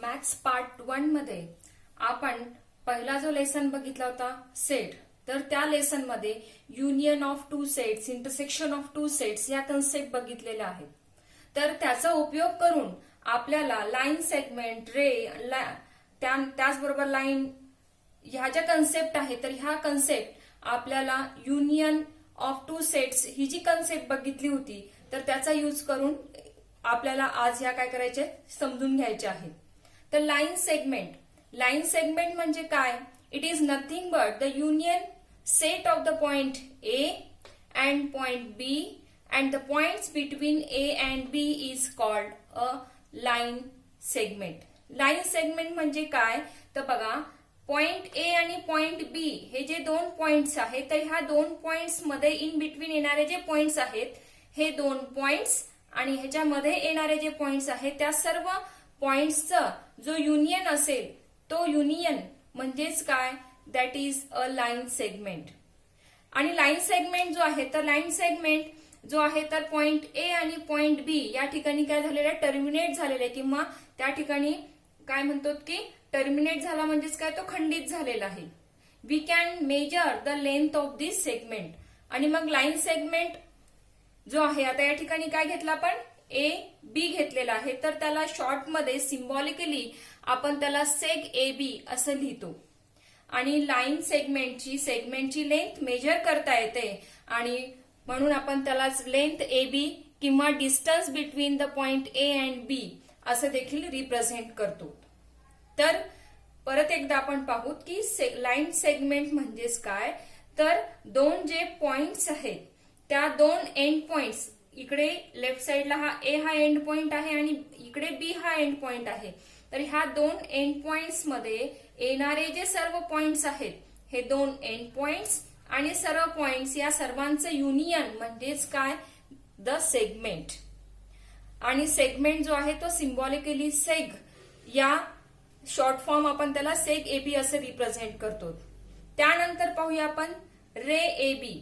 Maths part 1 मध्ये आपण पहिला जो लेसन बघितला होता सेट, तर त्या लेसन मध्ये union of two sets, intersection of two sets या कन्सेप्ट बघितलेल्या आहेत. तर त्याचा उपयोग करून आपल्याला लाईन सेगमेंट, रे, त्याचबरोबर लाईन ह्या ज्या कन्सेप्ट आहेत, तर ह्या कन्सेप्ट आपल्याला युनियन ऑफ टू सेट्स ही जी कन्सेप्ट बघितली होती, तर त्याचा यूज करून आपल्याला आज ह्या काय करायचे समजून घ्यायचे आहेत. तर लाईन सेगमेंट म्हणजे काय? It is nothing but the union set of the point A and point B and the points between A and B is called a line segment. Line segment म्हणजे काय तर बघा, पॉइंट ए आणि point बी हे जे दोन points आहेत, तर ह्या दोन पॉइंट्स मध्ये इन बिटवीन येणारे जे पॉइंट्स आहेत, हे दोन पॉइंट्स आणि ह्याच्यामध्ये येणारे जे पॉइंट्स आहेत, त्या सर्व पॉइंट्सचा जो युनियन असेल, तो युनियन म्हणजेच काय, that is a line segment. आणि लाईन सेगमेंट जो आहे, तर लाईन सेगमेंट जो आहे तर पॉइंट ए आणि पॉइंट बी या ठिकाणी काय झालेलं आहे, टर्मिनेट झालेलं आहे, किंवा त्या ठिकाणी काय म्हणतो की टर्मिनेट झाला म्हणजेच काय, तो खंडित झालेला आहे. We can measure the length of this segment. आणि मग लाईन सेगमेंट जो आहे, आता या ठिकाणी काय घेतला आपण, ए बी घेतलेला आहे, तर त्याला शॉर्ट मध्ये सिम्बॉलिकली आपण त्याला सेग ए बी असं लिहितो. आणि लाईन सेगमेंटची लेंथ मेजर करता येते आणि म्हणून आपण त्याला लेंथ ए बी किंवा distance between the point A and B असं देखील रिप्रेझेंट करतो. तर परत एकदा आपण पाहू की लाईन सेगमेंट म्हणजेच काय, तर दोन जे पॉइंट्स आहेत, त्या दोन एंड पॉइंट्स, इकडे लेफ्ट साइडला ए हा एंड पॉइंट आहे आणि इकडे बी हा एंड पॉइंट आहे, तर ह्या दोन एंड पॉइंट्स मध्ये येणारे जे सर्व पॉइंट्स आहेत, हे दोन एंड पॉइंट्स आणि सर्व पॉइंट्स या सर्वांचं युनियन म्हणजेच काय, द सेगमेंट. आणि सेगमेंट जो आहे तो सिम्बॉलिकली सेग या शॉर्ट फॉर्म आपण त्याला सेग ए बी असं रिप्रेझेंट करतो. त्यानंतर पाहूया आपण रे ए बी.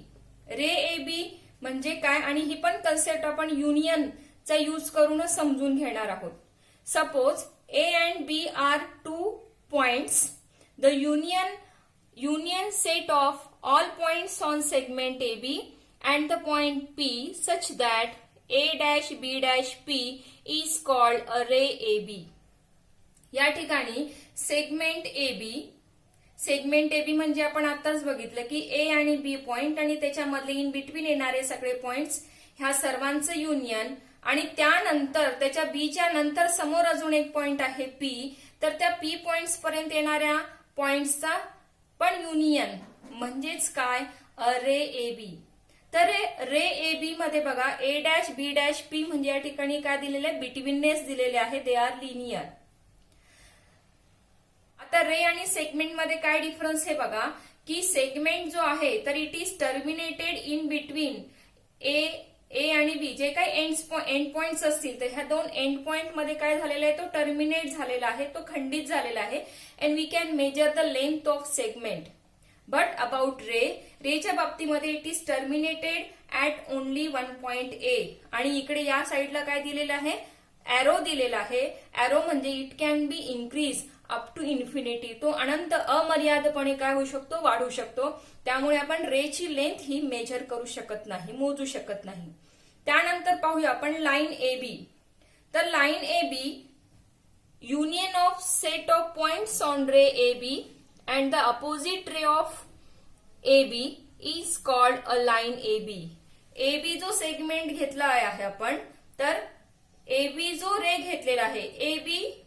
रे ए बी म्हणजे काय, आणि ही पण कन्सेप्ट आपण युनियनचा यूज करूनच समजून घेणार आहोत. Suppose A and B are two points. The union set of all points on segment A B and the point P such that A dash B dash P is called a ray A B. या ठिकाणी segment A बी म्हणजे आपण आताच बघितलं की ए आणि बी point आणि त्याच्यामधले इन बिटवीन येणारे सगळे पॉइंट्स, ह्या सर्वांचं युनियन. आणि त्यानंतर त्याच्या बीच्या नंतर समोर अजून एक पॉइंट आहे पी, तर त्या पी पॉइंट्स पर्यंत येणाऱ्या पॉइंट्सचा पण युनियन म्हणजेच काय, रे ए बी. तर रे ए बी मध्ये बघा, A dash B dash P म्हणजे या ठिकाणी काय दिलेले, बिटवीननेस दिलेले आहे, दे आर लिनियर. आता रे आणि सेगमेंट मध्ये काय डिफरन्स हे बघा, की सेगमेंट जो आहे तर it is terminated in between A आणि बी. जे काही एंड पॉइंट्स असतील, तर ह्या दोन एंड पॉइंट मध्ये काय झालेला आहे, तो टर्मिनेट झालेला आहे, तो खंडित झालेला आहे. And we can measure the length of segment. But about रेच्या बाबतीमध्ये it is terminated at only one point A. आणि इकडे या साईडला काय दिलेलं आहे, एरो दिलेला आहे. एरो म्हणजे it can be increase up to infinity. तो अनंत अमर्यादपणे काय होऊ शकतो, वाढू शकतो. त्यामुळे आपण रेची लेंथ ही मेजर करू शकत नाही, मोजू शकत नाही. त्यानंतर पाहूया आपण लाईन ए बी. तर line A B, union of set of points on ray A B and the opposite ray of A B is called a line A B. A B जो सेगमेंट घेतला आहे आपण, तर ए B जो रे घेतलेला आहे, ए B,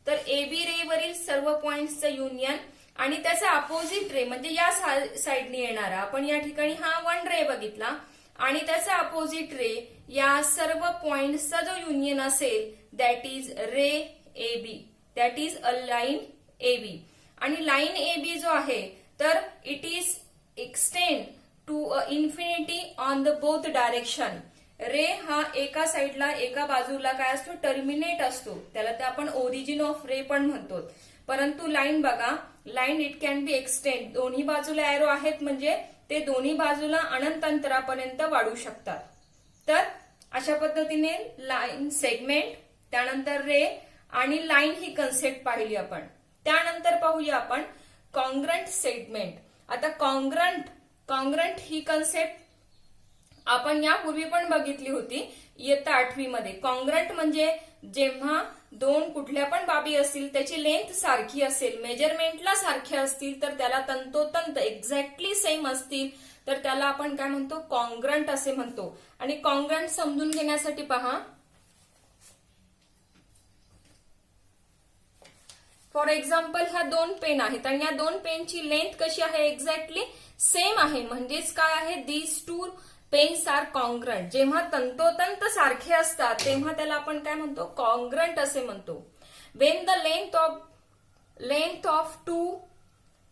तर ए बी रे वरील सर्व पॉइंट्सचं युनियन आणि त्याचा अपोजिट रे म्हणजे या साइडने येणारा, आपण या ठिकाणी हा वन रे बघितला, आणि त्याचा अपोजिट रे या सर्व पॉइंट्सचा जो युनियन असेल, that is ray A B, that is a line A B. आणि लाईन ए बी जो आहे, तर it is extend to infinity on the both direction. Ray हा एका साइडला, एका बाजूला काय असतो, टर्मिनेट असतो, त्याला ते आपण ओरिजिन ऑफ रे पण म्हणतो. परंतु लाईन बघा, line it can be extend, दोन्ही बाजूला एरो आहेत म्हणजे ते दोन्ही बाजूला अनंत अंतरापर्यंत वाढू शकतात. तर अशा पद्धतीने लाईन सेगमेंट, त्यानंतर रे आणि लाईन ही कन्सेप्ट पाहिली आपण. त्यानंतर पाहूया आपण कॉन्ग्रंट सेगमेंट. आता कॉन्ग्रंट ही कन्सेप्ट आपण यापूर्वी पण बघितली होती इयत्ता 8वी मध्ये. कॉन्ग्रंट म्हणजे जेव्हा दोन कुठल्या पण बाबी असतील त्याची लेंथ सारखी असेल, मेजरमेंटला सारख्या असतील, तर त्याला तंतोतंत एक्झॅक्टली सेम असतील तर त्याला आपण काय म्हणतो, कॉन्ग्रंट असे म्हणतो. आणि कॉन्ग्रंट समजून घेण्यासाठी पहा, फॉर एक्झाम्पल ह्या दोन पेन आहेत आणि या दोन पेनची लेंथ कशी आहे, एक्झॅक्टली सेम आहे. म्हणजेच काय आहे, these two pens are congruent. जेव्हा तंतोतंत सारखे असतात तेव्हा त्याला आपण काय म्हणतो, कॉन्ग्रंट असे म्हणतो. When the length of two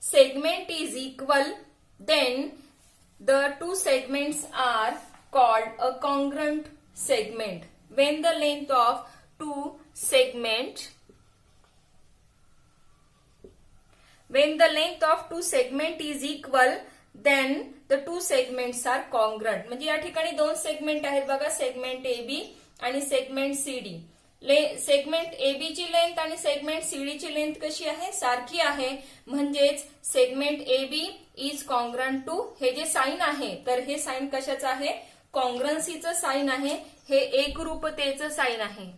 segment is equal then the two segments are called a congruent segment. When the length of two segment When the length of two segment is equal, then the two segments are congruent. म्हणजे या ठिकाणी दोन segment आहेत बघा, segment AB आणि segment CD. Segment AB ची length आणि segment CD ची लेंथ कशी आहे, सारखी आहे. म्हणजेच segment AB is congruent to, हे जे साइन आहे तर हे साइन कशाचं आहे, कॉन्ग्रन्सीचं साइन आहे, हे एकरूपतेचं साइन आहे.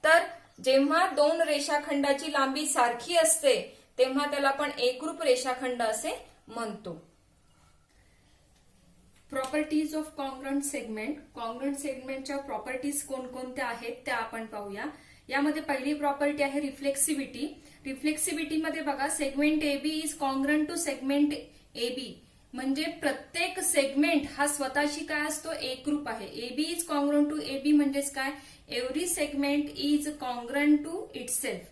तर जेव्हा दोन रेषाखंडाची लांबी सारखी असते तेव्हा त्याला आपण एकरूप रेषाखंड असे म्हणतो. Properties of congruent segment. Congruent सेगमेंटच्या प्रॉपर्टीज कोणकोणत्या आहेत त्या आपण पाहूया. यामध्ये पहिली प्रॉपर्टी आहे रिफ्लेक्सिव्हिटी. रिफ्लेक्सिव्हिटी मध्ये बघा, segment AB is congruent to segment AB. म्हणजे प्रत्येक सेगमेंट हा स्वतःशी काय असतो, एकरूप आहे. AB is congruent to AB म्हणजेच काय, every segment is congruent to itself.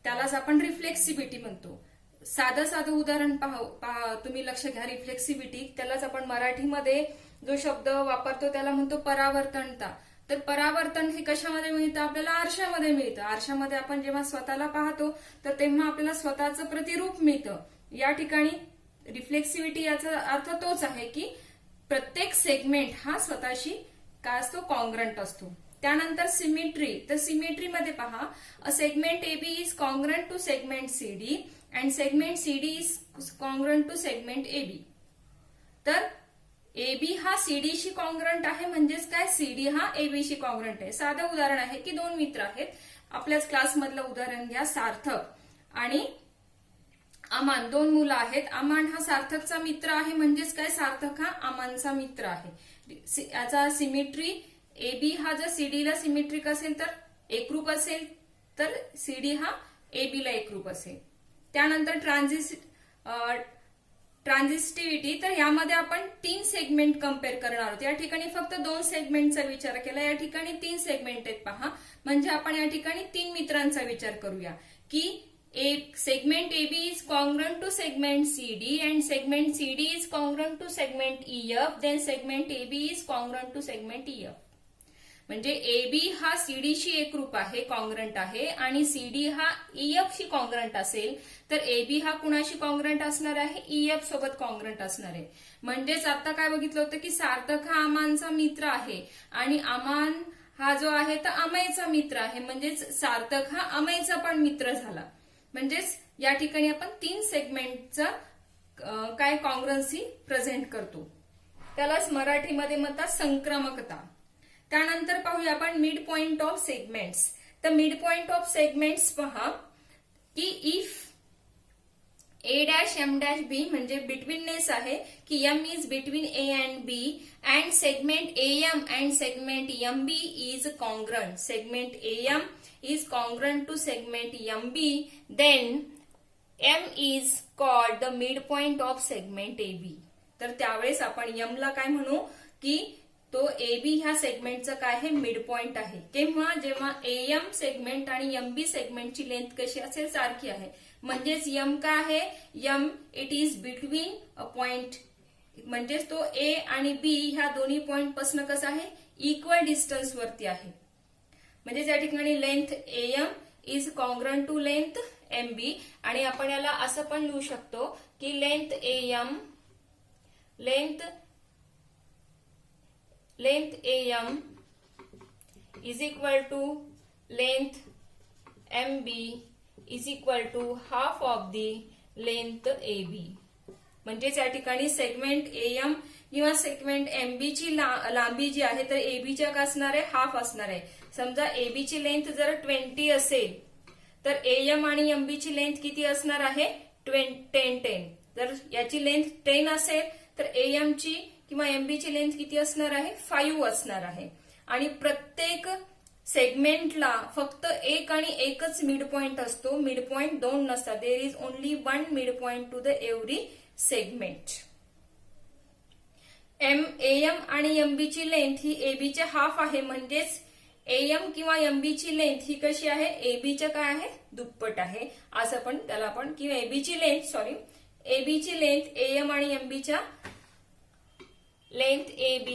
त्यालाच आपण रिफ्लेक्सिव्हिटी म्हणतो. साधं उदाहरण पहा, तुम्ही लक्ष घ्या. रिफ्लेक्सिव्हिटी त्यालाच आपण मराठीमध्ये जो शब्द वापरतो त्याला म्हणतो परावर्तनता. तर परावर्तन हे कशामध्ये मिळतं, आपल्याला आरशामध्ये मिळतं. आरशामध्ये आपण जेव्हा स्वतःला पाहतो तर तेव्हा आपल्याला स्वतःचं प्रतिरूप मिळतं. या ठिकाणी रिफ्लेक्सिव्हिटी याचा अर्थ तोच आहे की प्रत्येक सेगमेंट हा स्वतःशी काय असतो, कॉन्ग्रंट असतो. त्यानंतर सिमेट्री. तर सिमेट्री मध्ये पहा, a segment AB is congruent to segment CD and segment CD is congruent to segment AB. तर AB हा CD शी कॉन्ग्रंट आहे, म्हणजेच काय, CD हा AB शी कॉन्ग्रंट आहे. साधं उदाहरण आहे की दोन मित्र आहेत, आपल्याच क्लासमधलं उदाहरण घ्या. सार्थक आणि अमान, दोन मुलं आहेत. अमान हा सार्थकचा मित्र आहे, म्हणजेच काय, सार्थक हा अमानचा मित्र आहे. याचा सिमेट्री, AB हा जर CD ला सिमेट्रिक असेल तर एकरूप असेल, तर CD हा AB ला एकरूप असेल. त्यानंतर ट्रान्झिस्टिव्हिटी. तर यामध्ये आपण 3 सेगमेंट कम्पेअर करणार आहोत. या ठिकाणी फक्त 2 सेगमेंटचा विचार केला, या ठिकाणी 3 सेगमेंट आहेत पहा. म्हणजे आपण या ठिकाणी 3 मित्रांचा विचार करूया की segment AB is congruent to segment CD and segment CD is congruent to segment EF, then segment AB is congruent to segment EF. म्हणजे AB हा CD शी एकरूप आहे, कॉन्ग्रंट आहे, आणि CD हा EF शी कॉन्ग्रंट असेल तर AB हा कुणाशी कॉन्ग्रंट असणार आहे, EF सोबत कॉन्ग्रंट असणार आहे. म्हणजेच आता काय बघितलं होतं की सार्थक हा अमानचा मित्र आहे आणि अमान हा जो आहे तर अमयचा मित्र आहे. म्हणजेच सार्थक हा अमयचा पण मित्र झाला. म्हणजेच या ठिकाणी आपण 3 सेगमेंटचा काय कॉन्ग्रन्सी प्रेझेंट करतो. त्यालाच मराठीमध्ये म्हणतात संक्रमकता. त्यानंतर पाहूया आपण मिड पॉइंट ऑफ सेगमेंट्स. तर मिड पॉइंट ऑफ सेगमेंट्स पहा की इफ A', B म्हणजे बिटवीननेस आहे की M is between A and B and segment AM and segment MB is congruent. Segment AM is congruent to segment MB, then M is called the mid point of segment AB. तर त्यावेळेस आपण M ला काय म्हणू की तो AB ह्या सेगमेंटचा काय आहे, मिड पॉइंट आहे. जेव्हा AM सेगमेंट आणि MB सेगमेंटची लेंथ कशी असेल, सारखी आहे. म्हणजेच M काय आहे, M it is between a point. म्हणजेच तो A आणि B ह्या दोन्ही पॉइंट पासून कसा आहे, इक्वल डिस्टन्स वरती आहे. म्हणजे या ठिकाणी length AM is congruent to length MB. आणि आपण याला असं पण लिहू शकतो की length AM is equal to length MB is equal to half of the length AB. म्हणजेच या ठिकाणी सेगमेंट AM किंवा सेगमेंट MB ची लांबी जी आहे तर ABच्या का असणार आहे, हाफ असणार आहे. समजा AB ची लेंथ जर 20 असेल तर AM आणि MB ची लेंथ किती असणार आहे, 10. जर याची लेंथ 10 असेल तर AM ची किंवा MB ची लेंथ किती असणार आहे, 5 असणार आहे. आणि प्रत्येक सेगमेंटला फक्त एक आणि एकच मिड पॉइंट असतो, मिड पॉइंट दोन नसतात. There is only one mid point two the every segment. AM आणि MB ची लेंथ ही AB चे हाफ आहे. म्हणजेच AM किंवा MB ची लेंथ ही कशी आहे, AB च्या काय आहे, दुप्पट आहे. असं पण त्याला आपण किंवा AB ची लेंथ AM आणि MB च्या length AB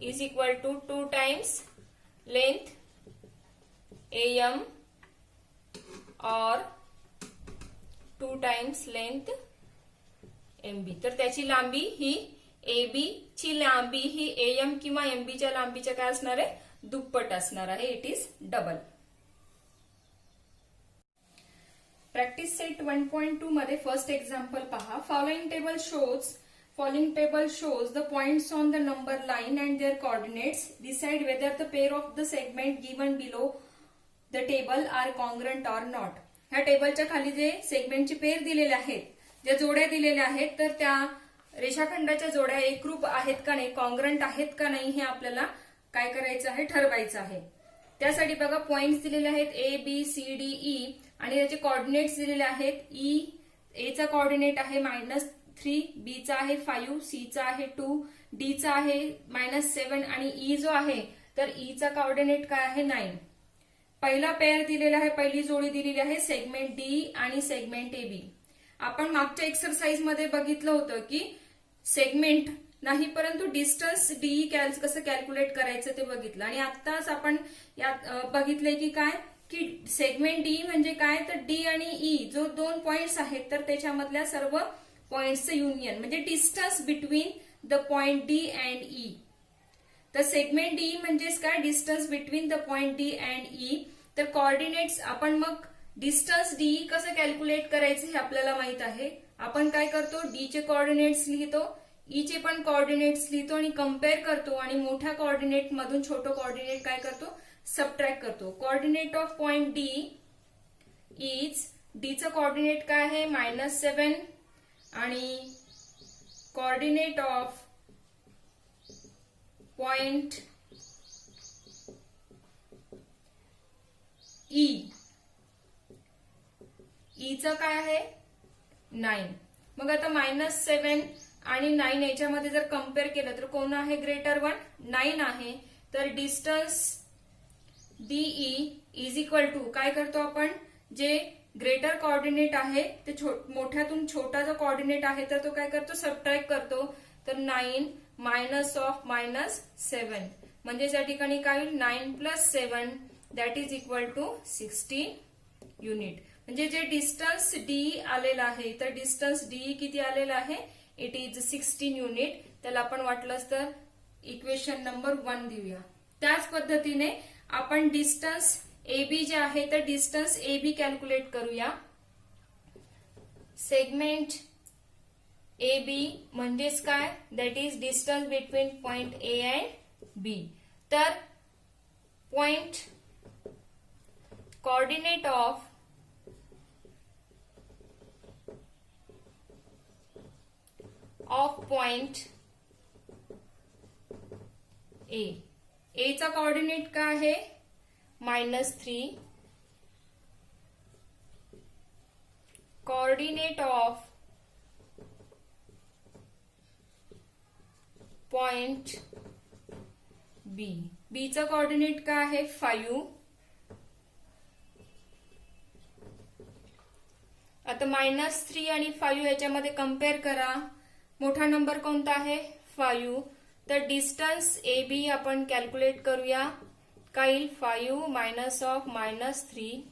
is equal to 2 times length AM or 2 times length MB. तर त्याची लांबी ही AB ची लांबी ही AM किंवा MB च्या लांबीच्या काय असणार आहे, दुप्पट असणार आहे. It is double. Practice set 1.2 मध्ये फर्स्ट एक्झाम्पल पहा. Following table shows the points on the number line and their coordinates. Decide whether the pair of the segment given below the table are congruent or not. ह्या टेबलच्या खाली जे सेगमेंटची पेर दिलेले आहेत, ज्या जोड्या दिलेल्या आहेत, तर त्या रेषाखंडाच्या जोड्या एकरूप आहेत का नाही, कॉन्ग्रंट आहेत का नाही, हे आपल्याला काय करायचं आहे, ठरवायचं आहे. त्यासाठी बघा पॉइंट्स दिलेले आहेत ABCDE आणि त्याचे कोऑर्डिनेट्स दिलेले आहेत. A चा कोऑर्डिनेट आहे -3, B चा आहे 5, C चा आहे 2, D चा आहे -7 आणि E जो आहे तर E चा कोऑर्डिनेट काय आहे 9. पहिला पेअर दिलेला आहे, पहिली जोडी दिलेली आहे सेगमेंट D आणि सेगमेंट AB. आपण मागच्या एक्सरसाइज मध्ये बघितलं होतं की सेगमेंट नाही परंतु डिस्टन्स DE कसं कॅल्क्युलेट करायचं ते बघितलं. आणि आत्ताच आपण यात बघितलंय की काय की सेगमेंट D म्हणजे काय, तर D आणि E जो दोन पॉइंट्स आहेत तर त्याच्यामधल्या सर्व पॉइंट्सचं युनियन म्हणजे distance between the point D and E. तर सेगमेंट D म्हणजेच काय, distance between the point D and E. तर कोऑर्डिनेट्स आपण मग डिस्टन्स DE कसं कॅल्क्युलेट करायचं हे आपल्याला माहित आहे. आपण काय करतो, D चे कोऑर्डिनेट्स लिहितो, E चे पण कोऑर्डिनेट्स लिहितो आणि कम्पेअर करतो आणि मोठ्या कोऑर्डिनेट मधून छोटं कोऑर्डिनेट काय करतो, सबट्रॅक्ट करतो. Coordinate of point D is, D चं कोऑर्डिनेट काय आहे -7 आणि कोऑर्डिनेट ऑफ पॉइंट E चं काय आहे 9. मग आता -7 आणि 9 याच्यामध्ये जर कम्पेअर केलं तर कोण आहे ग्रेटर वन, 9 आहे. तर distance DE is equal to काय करतो आपण, जे ग्रेटर कोऑर्डिनेट आहे ते मोठ्यातून छोटा जो कोऑर्डिनेट आहे तर तो काय करतो, सबट्रॅक्ट करतो. तर 9 -7 म्हणजे या ठिकाणी काय होईल, 9 + 7 that is equal to 16 unit. म्हणजे जे डिस्टन्स DE आलेला आहे तर डिस्टन्स DE किती आलेला आहे, इट इज 16 युनिट. त्याला आपण वाटलंच तर इक्वेशन नंबर 1 देऊया. त्याच पद्धतीने आपण डिस्टन्स AB जे आहे तर डिस्टन्स AB कॅल्क्युलेट करूया. सेगमेंट AB म्हणजेच काय, that is distance between point A and B. तर point coordinate of point A चा कोऑर्डिनेट काय आहे -3. कोऑर्डिनेट ऑफ पॉइंट B चा कोऑर्डिनेट काय आहे 5. आता -3 आणि 5 याच्यामध्ये कम्पेअर करा. मोठा नंबर कोणता आहे 5. तर डिस्टन्स AB आपण कॅल्क्युलेट करूया. काय येईल 5 -3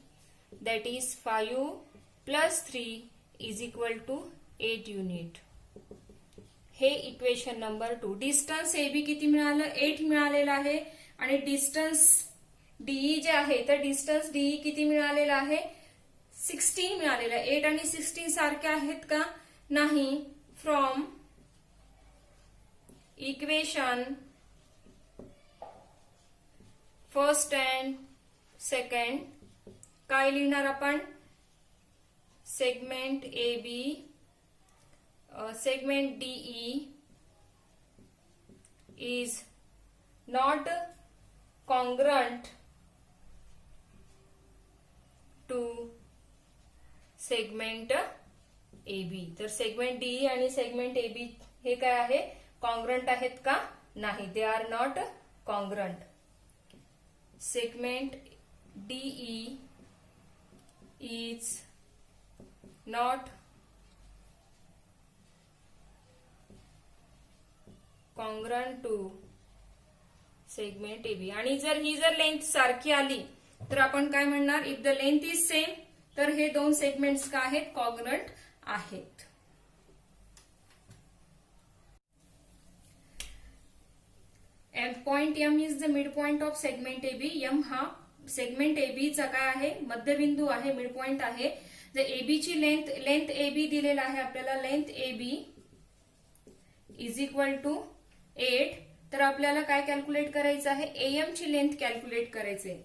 that is 5 + 3 is equal to 8 unit. हे इक्वेशन नंबर 2. डिस्टन्स AB किती मिळालं, 8 मिळालेलं आहे. आणि डिस्टन्स डीई जे आहे तर डिस्टन्स डीई किती मिळालेला आहे 16 मिळालेला आहे. 8 आणि 16 सारखे आहेत का नाही. From equation first and second काय लिहिणार आपण segment A B segment D E is not congruent to segment AB. तर सेगमेंट DE आणि सेगमेंट AB हे काय आहे कॉन्ग्रंट आहेत का नाही. They are not congruent. Segment DE is not congruent to segment AB. आणि जर ही लेंथ सारखी आली तर आपण काय म्हणणार if the length is same तर हे दोन सेगमेंट्स का आहेत कॉन्ग्रंट आहेत. Point M is the mid point of segment AB. M हा सेगमेंट AB चा काय आहे मध्यबिंदू आहे मिड पॉइंट आहे. जर AB ची लेंथ AB दिलेला आहे आपल्याला length AB is equal to 8 तर आपल्याला काय कॅल्क्युलेट करायचं आहे AM ची लेंथ कॅल्क्युलेट करायचे.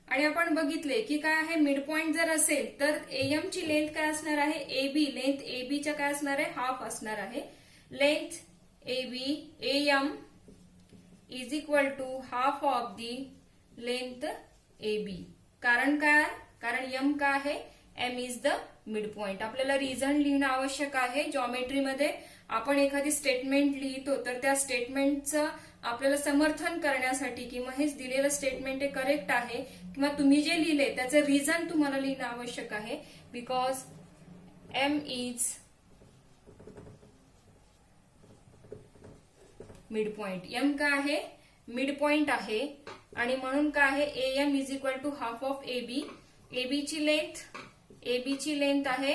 आणि आपण बघितले की काय आहे मिड पॉइंट जर असेल तर AM ची लेंथ काय असणार आहे AB लेंथ AB च्या काय असणार आहे हाफ असणार आहे. Length AB AM is equal to half of the length AB. कारण काय कारण M काय आहे M is the mid point. आपल्याला रिझन लिहिणं आवश्यक आहे. जॉमेट्रीमध्ये आपण एखादी स्टेटमेंट लिहितो तर त्या स्टेटमेंटचं आपल्याला समर्थन करण्यासाठी किंवा हेच दिलेलं स्टेटमेंट हे करेक्ट आहे किंवा तुम्ही जे लिहिले त्याचं रिझन तुम्हाला लिहिणं आवश्यक आहे. Because M is mid point. M काय आहे मिड पॉइंट आहे आणि म्हणून काय आहे AM is equal to half of AB. AB ची लेंथ आहे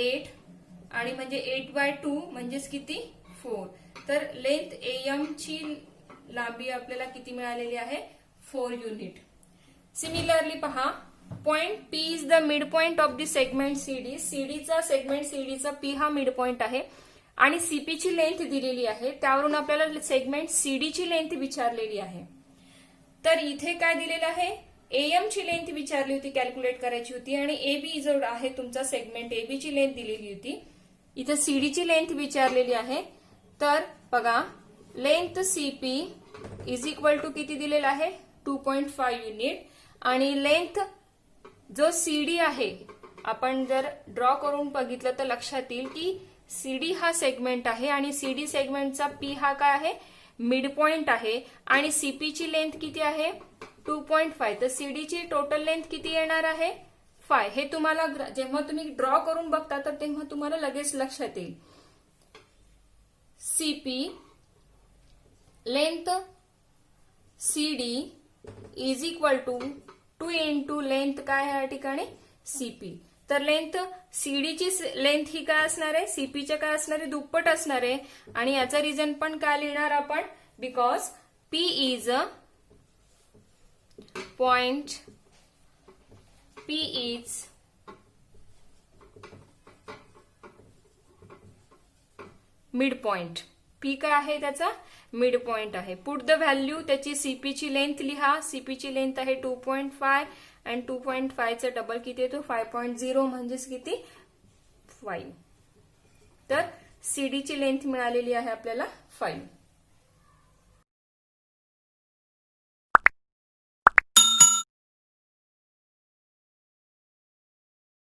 8 आणि म्हणजे 8/2 म्हणजेच किती 4. तर लेंथ AM ची लांबी आपल्याला किती मिळालेली आहे 4 युनिट. सिमिलरली पहा point P is the mid point of the segment CD. Segment CDचा P हा मिड पॉइंट आहे आणि CP ची लेंथ दिलेली आहे. त्यावरून आपल्याला सेगमेंट CD ची लेंथ विचारलेली आहे. तर इथे काय दिलेलं आहे AM ची लेंथ विचारली होती कॅल्क्युलेट करायची होती आणि AB जो आहे तुमचा सेगमेंट AB ची लेंथ दिलेली होती. इथे CD ची लेंथ विचारलेली आहे. तर बघा length CP is equal to किती दिलेला आहे 2.5 युनिट आणि लेंथ जो CD आहे आपण जर ड्रॉ करून बघितलं तर लक्षात येईल की CD हा सेगमेंट आहे आणि CD सेगमेंटचा P हा काय आहे मिड पॉइंट आहे आणि CP ची लेंथ किती आहे 2.5. तर CD ची टोटल लेंथ किती येणार आहे 5. हे तुम्हाला जेव्हा तुम्ही ड्रॉ करून बघता तर तेव्हा तुम्हाला लगेच लक्षात येईल. CP length CD is equal to 2 into length काय आहे या ठिकाणी CP. तर लेंथ CD ची लेंथ ही काय असणार आहे CP च्या काय असणार आहे दुप्पट असणार आहे आणि याचा रिझन पण काय लिहिणार आपण because P is a point P is mid point. P काय आहे त्याचा मिड पॉइंट आहे. पुट द व्हॅल्यू त्याची CP ची लेंथ लिहा. CP ची लेंथ आहे 2.5 आणि 2.5 चा डबल किती येतो 5.0 म्हणजेच किती 5. तर CD ची लेंथ मिळालेली आहे आपल्याला 5.